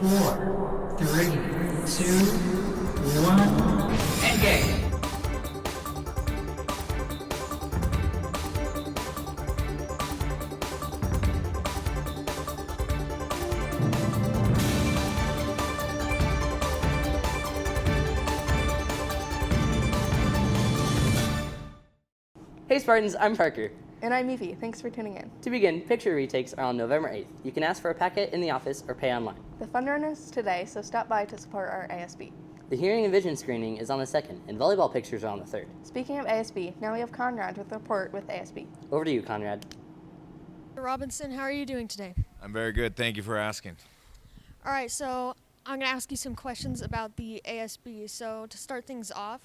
4, 3, 2, 1, engage! Hey Spartans, I'm Parker. And I'm Evie. Thanks for tuning in. To begin, picture retakes are on November 8th. You can ask for a packet in the office or pay online. The fun run is today, so stop by to support our ASB. The hearing and vision screening is on the 2nd, and volleyball pictures are on the 3rd. Speaking of ASB, now we have Conrad with a report with ASB. Over to you, Conrad. Robinson, how are you doing today? I'm very good. Thank you for asking. All right, so I'm going to ask you some questions about the ASB. So to start things off,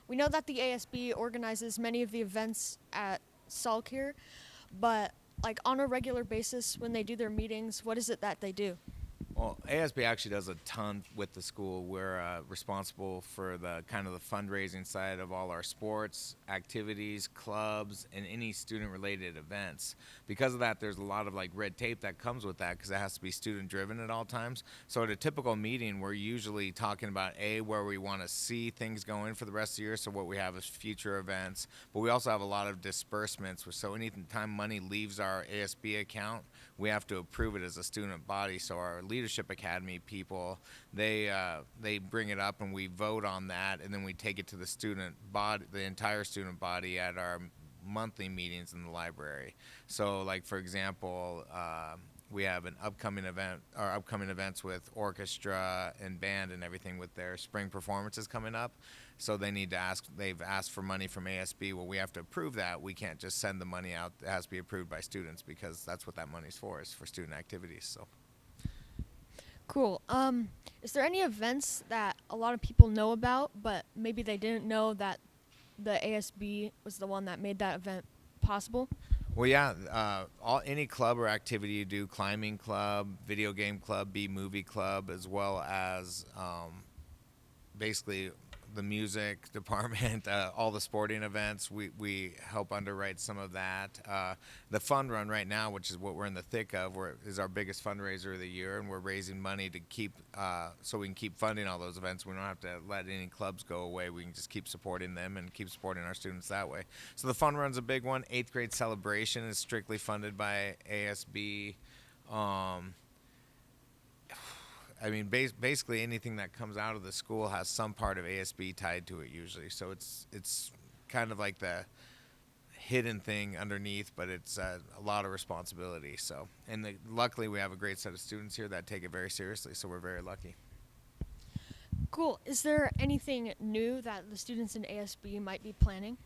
we know that the ASB organizes many of the events at Salk here, but like on a regular basis when they do their meetings, what is it that they do? Well, ASB actually does a ton with the school. We're responsible for the kind of the fundraising side of all our sports, activities, clubs, and any student-related events. Because of that, there's a lot of like red tape that comes with that because it has to be student-driven at all times. So at a typical meeting, we're usually talking about where we want to see things going for the rest of the year. So what we have is future events, but we also have a lot of disbursements. So anytime money leaves our ASB account, we have to approve it as a student body. So our Leadership Academy people, they bring it up and we vote on that, and then we take it to the student body, the entire student body, at our monthly meetings in the library. So like for example, we have an upcoming events with orchestra and band and everything with their spring performances coming up. So they've asked for money from ASB. Well, we have to approve that. We can't just send the money out. It has to be approved by students because that's what that money's for, is for student activities. So. Cool. Is there any events that a lot of people know about, but maybe they didn't know that the ASB was the one that made that event possible? Well, yeah, any club or activity you do, climbing club, video game club, B-movie club, as well as basically the music department, all the sporting events, we help underwrite some of that. The fund run right now, which is what we're in the thick of, is our biggest fundraiser of the year, and we're raising money to keep, so we can keep funding all those events. We don't have to let any clubs go away. We can just keep supporting them and keep supporting our students that way. So the fund run's a big one. 8th grade celebration is strictly funded by ASB. I mean, basically anything that comes out of the school has some part of ASB tied to it usually. So it's kind of like the hidden thing underneath, but it's a lot of responsibility. So, and luckily we have a great set of students here that take it very seriously. So we're very lucky. Cool. Is there anything new that the students in ASB might be planning?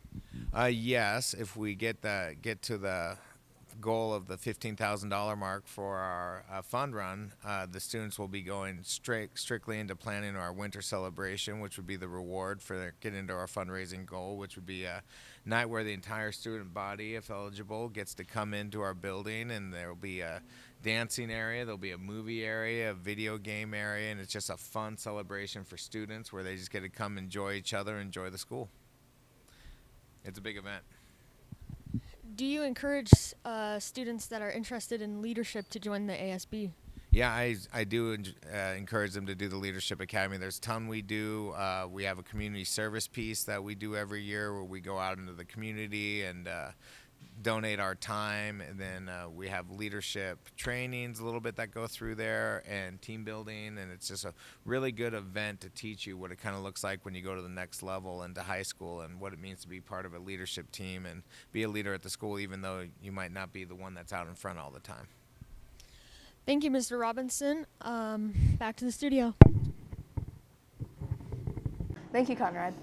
Yes, if we get to the goal of the $15,000 mark for our fund run, the students will be going strictly into planning our winter celebration, which would be the reward for getting into our fundraising goal, which would be a night where the entire student body, if eligible, gets to come into our building, and there will be a dancing area, there'll be a movie area, a video game area, and it's just a fun celebration for students where they just get to come enjoy each other, enjoy the school. It's a big event. Do you encourage students that are interested in leadership to join the ASB? Yeah, I do encourage them to do the Leadership Academy. There's a ton we do. We have a community service piece that we do every year where we go out into the community and donate our time. And then we have leadership trainings a little bit that go through there, and team building. And it's just a really good event to teach you what it kind of looks like when you go to the next level into high school, and what it means to be part of a leadership team and be a leader at the school, even though you might not be the one that's out in front all the time. Thank you, Mr. Robinson. Back to the studio. Thank you, Conrad.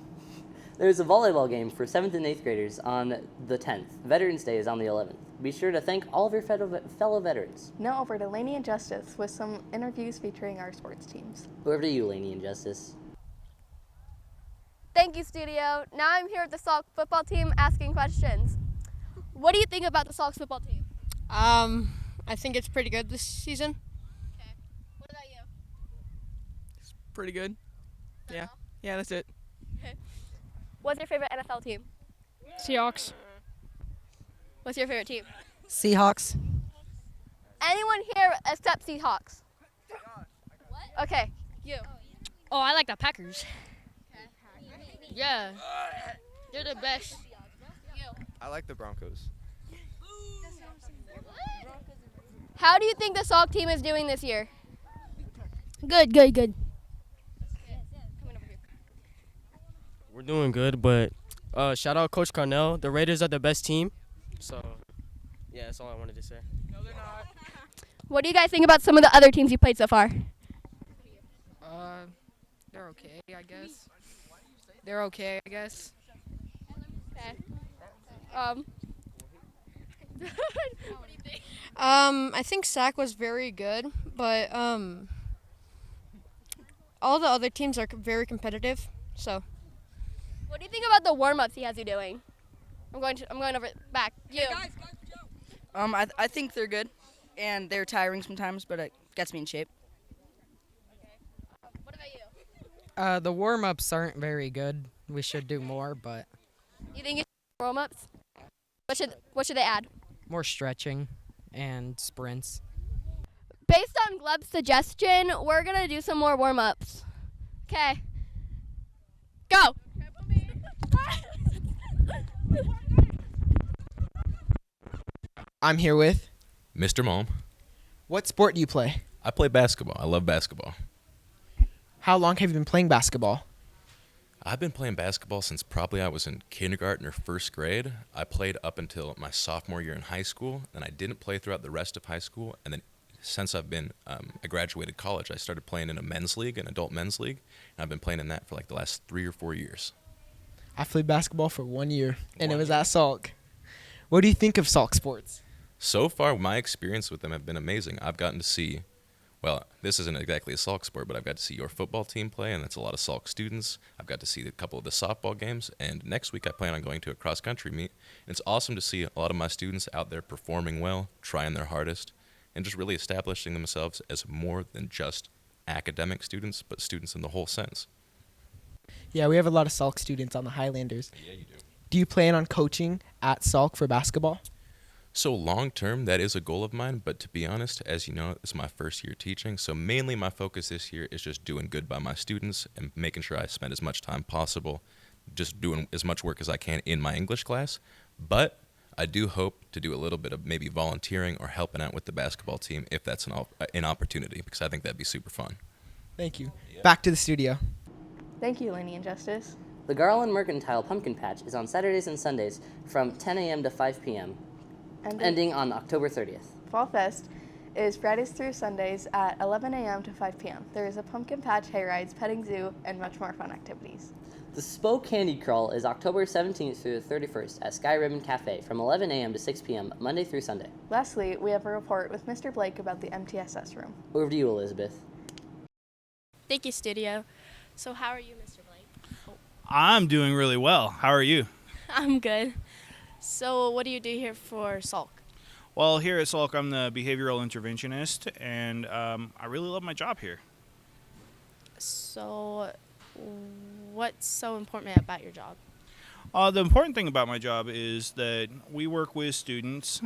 There's a volleyball game for 7th and 8th graders on the 10th. Veterans Day is on the 11th. Be sure to thank all of your fellow veterans. Now over to Lainey and Justice with some interviews featuring our sports teams. Over to you, Lainey and Justice. Thank you, studio. Now I'm here with the Salk football team asking questions. What do you think about the Salk football team? I think it's pretty good this season. Okay. What about you? It's pretty good. That's Yeah. all? Yeah, that's it. Okay. What's your favorite NFL team? Seahawks. What's your favorite team? Seahawks. Anyone here except Seahawks? Okay, you. Oh, I like the Packers. Yeah, they're the best. I like the Broncos. How do you think the Salk team is doing this year? Good. We're doing good, but shout out Coach Carnell. The Raiders are the best team. So, yeah, that's all I wanted to say. What do you guys think about some of the other teams you played so far? They're okay, I guess. They're okay, I guess. Okay. I think SAC was very good, but all the other teams are very competitive. So What do you think about the warm-ups he has you doing? I'm going over back. You. I think they're good, and they're tiring sometimes, but it gets me in shape. What about you? The warm-ups aren't very good. We should do more, but You think it's warm-ups? What should they add? more stretching and sprints. Based on Gleb's suggestion, we're gonna do some more warm-ups. Okay. Go. I'm here with. Mr. Mom, What sport do you play? I play basketball. I love basketball. How long have you been playing basketball? I've been playing basketball since probably I was in kindergarten or first grade. I played up until my sophomore year in high school, and I didn't play throughout the rest of high school. And then since I graduated college, I started playing in a men's league, an adult men's league, and I've been playing in that for like the last 3 or 4 years. I played basketball for 1 year, and it was at Salk. What do you think of Salk sports? So far, my experience with them have been amazing. I've gotten to see, well, this isn't exactly a Salk sport, but I've got to see your football team play, and that's a lot of Salk students. I've got to see a couple of the softball games, and next week I plan on going to a cross-country meet. And it's awesome to see a lot of my students out there performing well, trying their hardest, and just really establishing themselves as more than just academic students, but students in the whole sense. Yeah, we have a lot of Salk students on the Highlanders. Yeah, you do. Do you plan on coaching at Salk for basketball? So long term, that is a goal of mine, but to be honest, as you know, it's my first year teaching, so mainly my focus this year is just doing good by my students and making sure I spend as much time possible just doing as much work as I can in my English class. But I do hope to do a little bit of maybe volunteering or helping out with the basketball team if that's an opportunity, because I think that'd be super fun. Thank you. Back to the studio. Thank you, Lainey and Justice. The Garland Mercantile Pumpkin Patch is on Saturdays and Sundays from 10 a.m. to 5 p.m., ending on October 30th. Fall Fest is Fridays through Sundays at 11 a.m. to 5 p.m. There is a pumpkin patch, hay rides, petting zoo, and much more fun activities. The Spoke Candy Crawl is October 17th through the 31st at Sky Ribbon Cafe from 11 a.m. to 6 p.m. Monday through Sunday. Lastly, we have a report with Mr. Blake about the MTSS room. Over to you, Elizabeth. thank you, studio. So how are you, Mr. Blake? I'm doing really well. How are you? I'm good. So what do you do here for Salk? Well, here at Salk, I'm the behavioral interventionist, and I really love my job here. So what's so important about your job? The important thing about my job is that we work with students.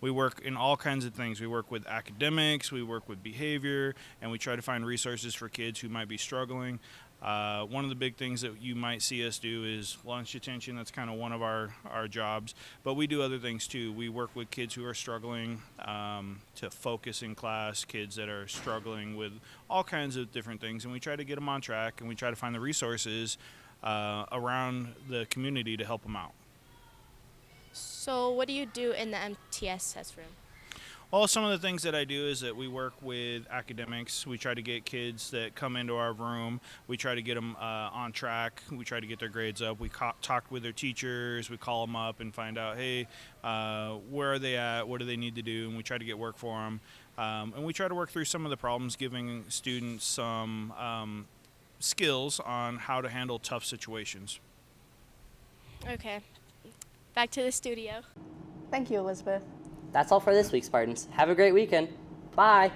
We work in all kinds of things. We work with academics, we work with behavior, and we try to find resources for kids who might be struggling. One of the big things that you might see us do is lunch detention. That's kind of one of our jobs. But we do other things too. We work with kids who are struggling to focus in class, kids that are struggling with all kinds of different things. And we try to get them on track, and we try to find the resources around the community to help them out. So what do you do in the MTSS room? Well, some of the things that I do is that we work with academics. We try to get kids that come into our room. We try to get them on track. We try to get their grades up. We talk with their teachers. We call them up and find out, hey, where are they at? What do they need to do? And we try to get work for them. And we try to work through some of the problems, giving students some skills on how to handle tough situations. Okay. Back to the studio. Thank you, Elizabeth. That's all for this week, Spartans. Have a great weekend. Bye.